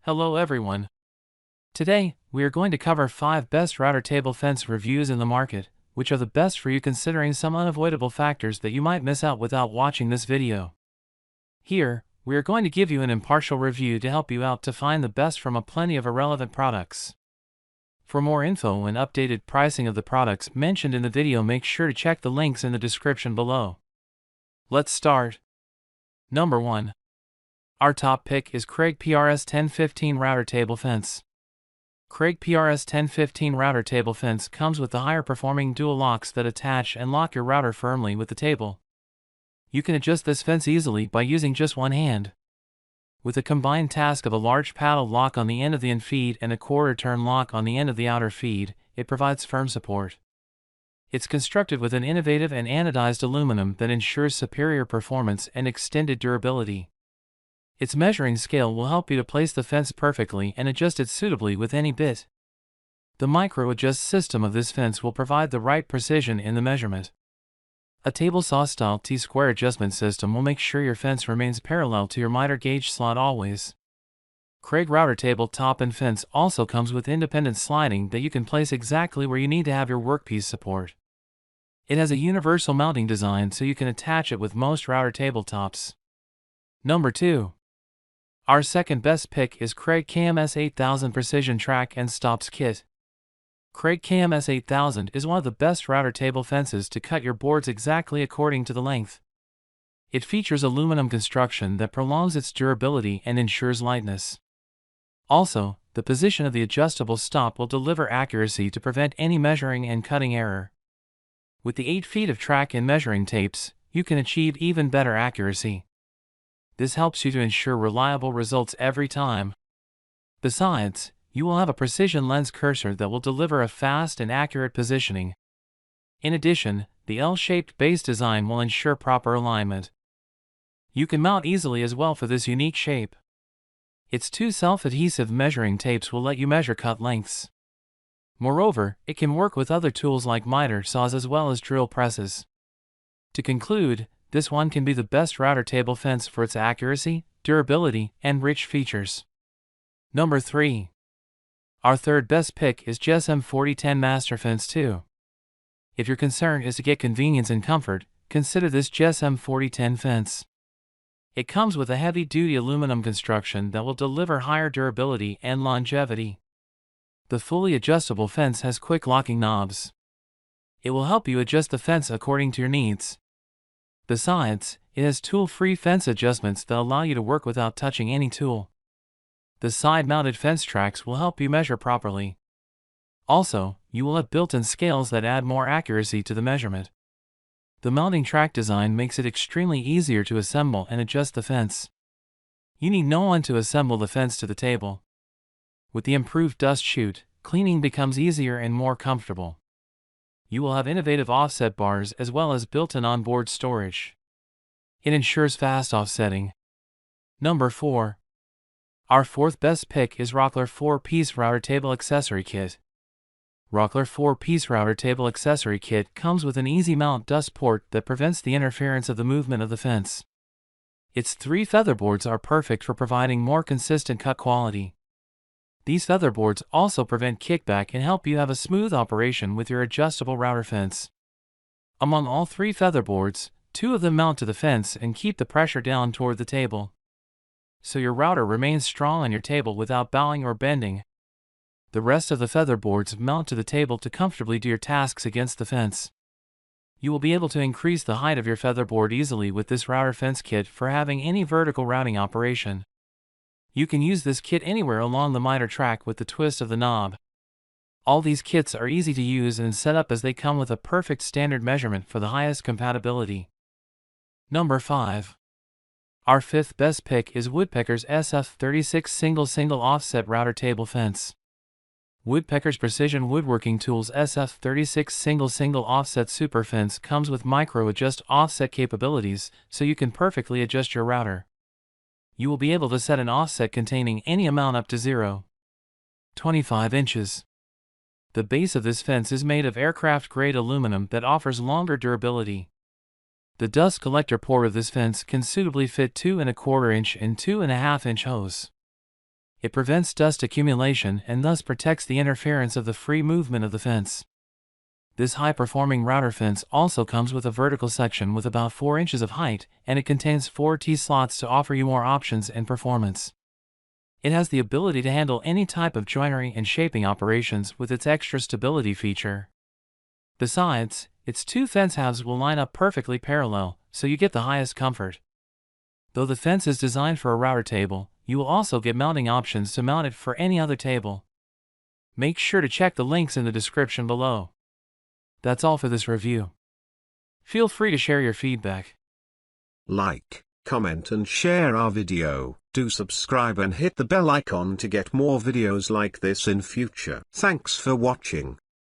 Hello everyone. Today, we are going to cover 5 best router table fence reviews in the market, which are the best for you considering some unavoidable factors that you might miss out without watching this video. Here, we are going to give you an impartial review to help you out to find the best from a plenty of irrelevant products. For more info and updated pricing of the products mentioned in the video, make sure to check the links in the description below. Let's start. Number 1. Our top pick is Kreg PRS 1015 Router Table Fence. Kreg PRS 1015 Router Table Fence comes with the higher performing dual locks that attach and lock your router firmly with the table. You can adjust this fence easily by using just one hand. With a combined task of a large paddle lock on the end of the in feed and a quarter turn lock on the end of the outer feed, it provides firm support. It's constructed with an innovative and anodized aluminum that ensures superior performance and extended durability. Its measuring scale will help you to place the fence perfectly and adjust it suitably with any bit. The micro-adjust system of this fence will provide the right precision in the measurement. A table saw-style T-square adjustment system will make sure your fence remains parallel to your miter gauge slot always. Kreg router table top and fence also comes with independent sliding that you can place exactly where you need to have your workpiece support. It has a universal mounting design so you can attach it with most router tabletops. Number 2. Our second best pick is Kreg KMS 8000 Precision Track and Stops Kit. Kreg KMS 8000 is one of the best router table fences to cut your boards exactly according to the length. It features aluminum construction that prolongs its durability and ensures lightness. Also, the position of the adjustable stop will deliver accuracy to prevent any measuring and cutting error. With the 8 feet of track and measuring tapes, you can achieve even better accuracy. This helps you to ensure reliable results every time. Besides, you will have a precision lens cursor that will deliver a fast and accurate positioning. In addition, the L-shaped base design will ensure proper alignment. You can mount easily as well for this unique shape. Its 2 self-adhesive measuring tapes will let you measure cut lengths. Moreover, it can work with other tools like miter saws as well as drill presses. To conclude, this one can be the best router table fence for its accuracy, durability, and rich features. Number 3. Our third best pick is JessEm 4010 Master Fence 2. If your concern is to get convenience and comfort, consider this JessEm 4010 fence. It comes with a heavy-duty aluminum construction that will deliver higher durability and longevity. The fully adjustable fence has quick locking knobs. It will help you adjust the fence according to your needs. Besides, it has tool-free fence adjustments that allow you to work without touching any tool. The side-mounted fence tracks will help you measure properly. Also, you will have built-in scales that add more accuracy to the measurement. The mounting track design makes it extremely easier to assemble and adjust the fence. You need no one to assemble the fence to the table. With the improved dust chute, cleaning becomes easier and more comfortable. You will have innovative offset bars as well as built-in onboard storage. It ensures fast offsetting. Number 4. Our fourth best pick is Rockler 4-piece Router Table Accessory Kit. Rockler 4-piece Router Table Accessory Kit comes with an easy mount dust port that prevents the interference of the movement of the fence. Its 3 featherboards are perfect for providing more consistent cut quality. These featherboards also prevent kickback and help you have a smooth operation with your adjustable router fence. Among all 3 featherboards, 2 of them mount to the fence and keep the pressure down toward the table. So your router remains strong on your table without bowing or bending. The rest of the featherboards mount to the table to comfortably do your tasks against the fence. You will be able to increase the height of your featherboard easily with this router fence kit for having any vertical routing operation. You can use this kit anywhere along the miter track with the twist of the knob. All these kits are easy to use and set up as they come with a perfect standard measurement for the highest compatibility. Number 5. Our fifth best pick is Woodpeckers SF36 Single Offset Router Table Fence. Woodpeckers Precision Woodworking Tools SF36 Single Offset Super Fence comes with micro-adjust offset capabilities so you can perfectly adjust your router. You will be able to set an offset containing any amount up to 0.25 inches. The base of this fence is made of aircraft-grade aluminum that offers longer durability. The dust collector port of this fence can suitably fit 2¼ inch and 2½ inch hose. It prevents dust accumulation and thus protects the interference of the free movement of the fence. This high-performing router fence also comes with a vertical section with about 4 inches of height, and it contains 4 T-slots to offer you more options and performance. It has the ability to handle any type of joinery and shaping operations with its extra stability feature. Besides, its 2 fence halves will line up perfectly parallel, so you get the highest comfort. Though the fence is designed for a router table, you will also get mounting options to mount it for any other table. Make sure to check the links in the description below. That's all for this review. Feel free to share your feedback. Like, comment and share our video. Do subscribe and hit the bell icon to get more videos like this in future. Thanks for watching.